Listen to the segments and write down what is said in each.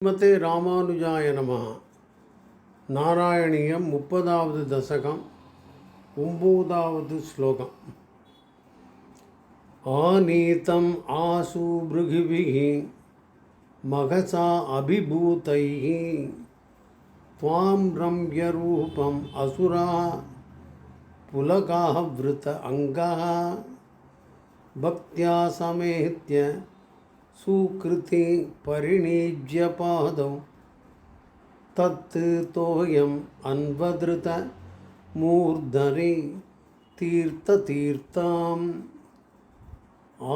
ஸ்ரீமதே ராமானுஜாய நமः. நாராயணியம் 30வது தசகம் 9வது ஸ்லோகம். ஆநீதம் ஆசு பிருகிபிः மகசா அபிபூதைः த்வாம் ரம்யரூபம் அசுரா புலகாः விருத அங்கः பக்த்யா சமேத்ய சுக்ருதி பரிணீஜ்ய பாதௌ தத் தோயம் அன்வத்ருத மூர்தனி தீர்த்தாம்.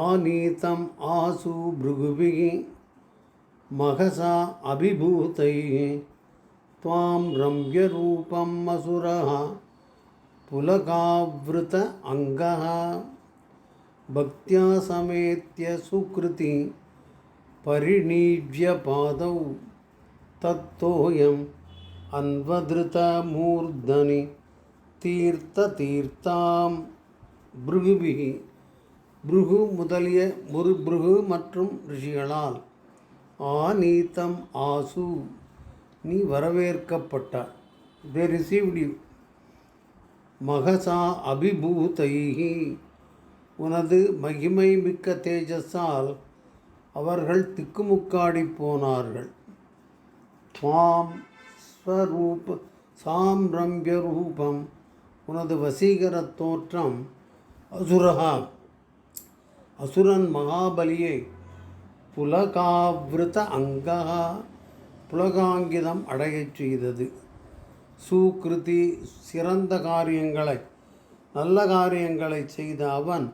ஆநீதம் ஆசு பிருகுபிः மகசா அபிபூதைः த்வாம் ரம்யரூபம் அசுரः புலகாவ்ருத அங்கः பக்த்யா சமேத்ய சுக்ருதி பரிணீஜ்ய பாதௌ தத்தோயம் அன்வத்ருத மூர்தனி தீர்த்தாம். பிருகுபிகி பிருகு முதலிய பிருகு மற்றும் ரிஷிகளால் ஆநீதம் ஆசு நீ வரவேற்கப்பட்டாய். they received you. மகசா அபிபூதைஹி உனது மகிமை மிக்க தேஜஸால் அவர்கள் திக்குமுக்காடி போனார்கள். துவாம் ஸ்வரூப சாம்ரம்ய ரூபம் உனது வசீகர தோற்றம் அசுரஹா அசுரன் மகாபலியை புலகாவிருத அங்கா புலகாங்கிதம் அடையச் செய்தது. சுக்ருதி சிறந்த காரியங்களை நல்ல காரியங்களை செய்த அவன்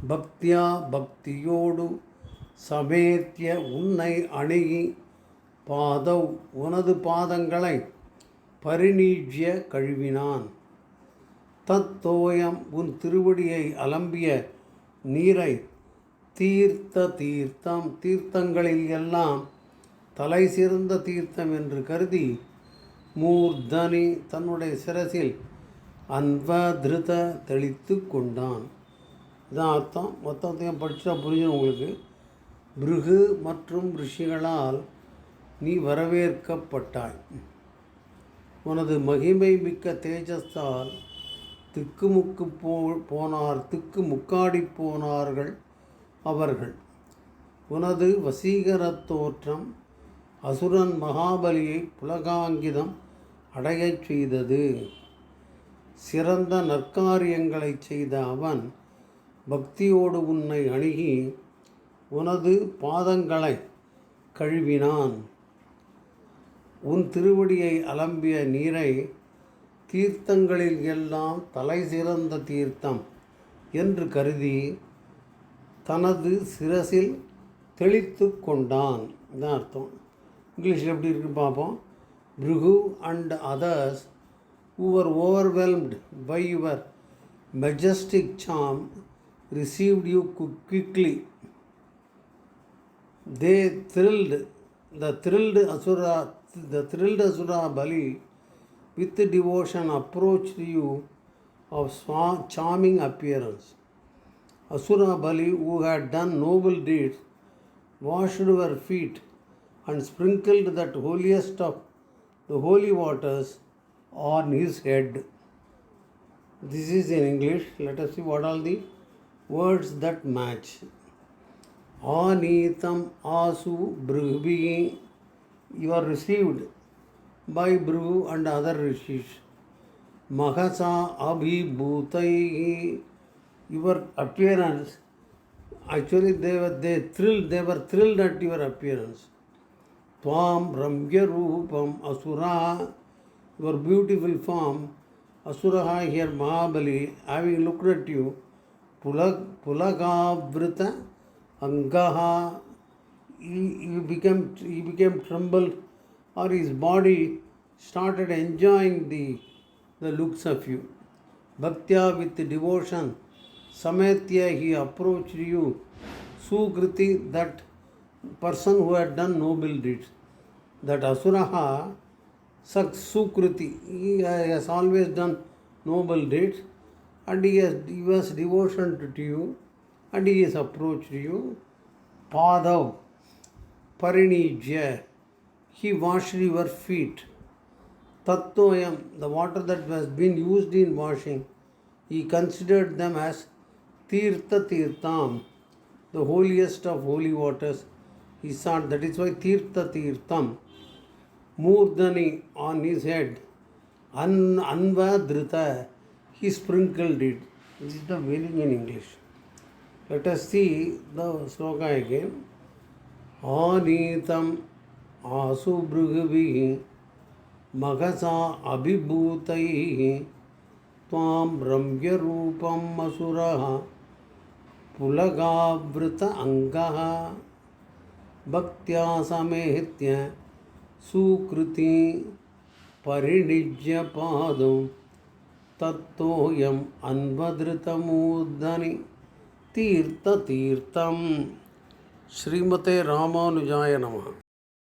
பக்தியா பக்தியோடு சமேத்திய உன்னை அணுகி பாதவ் உனது பாதங்களை பரிணீஜ்ய கழுவினான். தத்தோயம் உன் திருவடியை அலம்பிய நீரை தீர்த்தம் தீர்த்தங்களில் எல்லாம் தலை சிறந்த தீர்த்தம் என்று கருதி மூர்தனி தன்னுடைய சிரசில் அன்வத்ருத தெளித்து கொண்டான். இதான் அர்த்தம். மொத்தத்தையும் படித்தா புரியும் உங்களுக்கு. பிருகு மற்றும் ரிஷிகளால் நீ வரவேற்கப்பட்டாய். உனது மகிமை மிக்க தேஜஸால் திக்கு முக்காடி போனார்கள் அவர்கள். உனது வசீகர தோற்றம் அசுரன் மகாபலியை புலகாங்கிதம் அடையச் செய்தது. சிறந்த நற்காரியங்களை செய்த அவன் பக்தியோடு உன்னை அணுகி உனது பாதங்களை கழுவினான். உன் திருவடியை அலம்பிய நீரை தீர்த்தங்களில் எல்லாம் தலை சிறந்த தீர்த்தம் என்று கருதி தனது சிரசில் தெளித்து கொண்டான். இதான் அர்த்தம். இங்கிலீஷில் எப்படி இருக்குன்னு பார்ப்போம். Bhrigu and others who were overwhelmed by your majestic charm received you quickly. The thrilled Asura Bali with devotion approached you of charming appearance. Asura Bali, who had done noble deeds, washed your feet and sprinkled that holiest of the holy waters on his head. This is in English. Let us see what are the words that match. Aneetam asu brihbihi, you are received by Brihu and other rishis. Mahasa abhibhutaihi, your appearance, actually they were thrilled at your appearance. Tvam ramya roopam asura, your beautiful form. Asuraha here Mahabali, having looked at you, pulagavrita angaha, he became trembled, or his body started enjoying the looks of you. Bhaktya, with devotion, sametya, he approached you. Sukriti, that person who had done noble deeds. That Asuraha Sukriti, he has always done noble deeds, and he was devotion to you, and he has approached you. Padav Parinijya, he washed your feet. Tattoyam, the water that was been used in washing, he considered them as Tirtha Tirtham, the holiest of holy waters. He thought that is why Tirtha Tirtham. Murdani on his head, Anvadrita, he sprinkled it. This is the meaning in English. Let us see the sloka again. Anitam Asubrugavihi Magasa Abhibhutaihi Tvam Ramya Rupam Masuraha Pulagavrita Angaha Bhaktya Samehitya Sukriti Parinijya Padam Tattoyam Anvadritamudani Tirtha Tirtham. Srimate Ramanujaya Namaha.